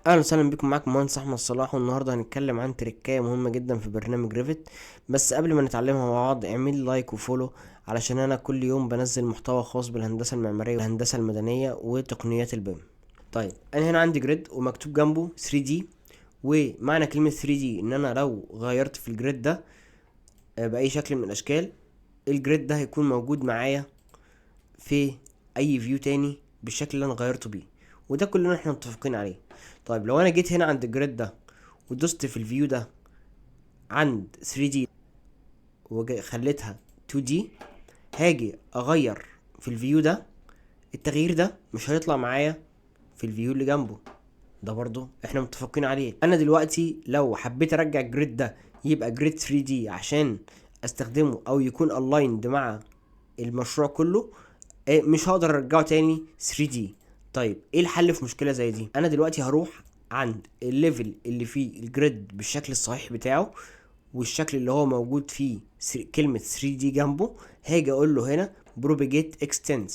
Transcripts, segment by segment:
اهلا وسهلا بكم، معاكم مهندس احمد صلاح، والنهارده هنتكلم عن تريكايه مهمه جدا في برنامج ريفت. بس قبل ما نتعلمها مع بعض اعمل لايك وفولو، علشان انا كل يوم بنزل محتوى خاص بالهندسه المعماريه والهندسه المدنيه وتقنيات البيم. طيب انا هنا عندي جريد ومكتوب جنبه 3D، ومعنى كلمه 3D ان انا لو غيرت في الجريد ده باي شكل من الاشكال، الجريد ده هيكون موجود معايا في اي فيو تاني بالشكل اللي انا غيرته بيه، وده كلنا احنا متفقين عليه. طيب لو انا جيت هنا عند الجريد ده ودوست في الفيو ده عند 3D وخليتها 2D، هاجي اغير في الفيو ده، التغيير ده مش هيطلع معايا في الفيو اللي جنبه. ده برضو احنا متفقين عليه. انا دلوقتي لو حبيت ارجع الجريد ده يبقى جريد 3D عشان استخدمه او يكون الايند مع المشروع كله، مش هقدر ارجعه تاني 3D. طيب ايه الحل في مشكلة زي دي؟ انا دلوقتي هروح عند الليفل اللي فيه الجريد بالشكل الصحيح بتاعه، والشكل اللي هو موجود فيه كلمة 3D جنبه، هاجي اقول له هنا propagate extents،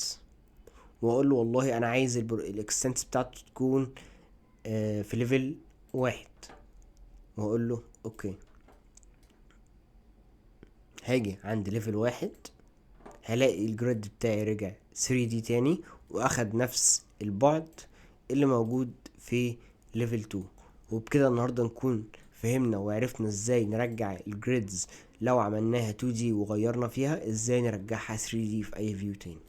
واقول له والله انا عايز الاكستنس بتاعته تكون في ليفل 1، واقول له اوكي. هاجي عند ليفل 1، هلاقي الجريد بتاعي رجع 3D تاني، واخد نفس البعد اللي موجود في ليفل 2. وبكده النهاردة نكون فهمنا وعرفنا ازاي نرجع الجريدز لو عملناها 2D وغيرنا فيها، ازاي نرجعها 3D في اي فيو تاني.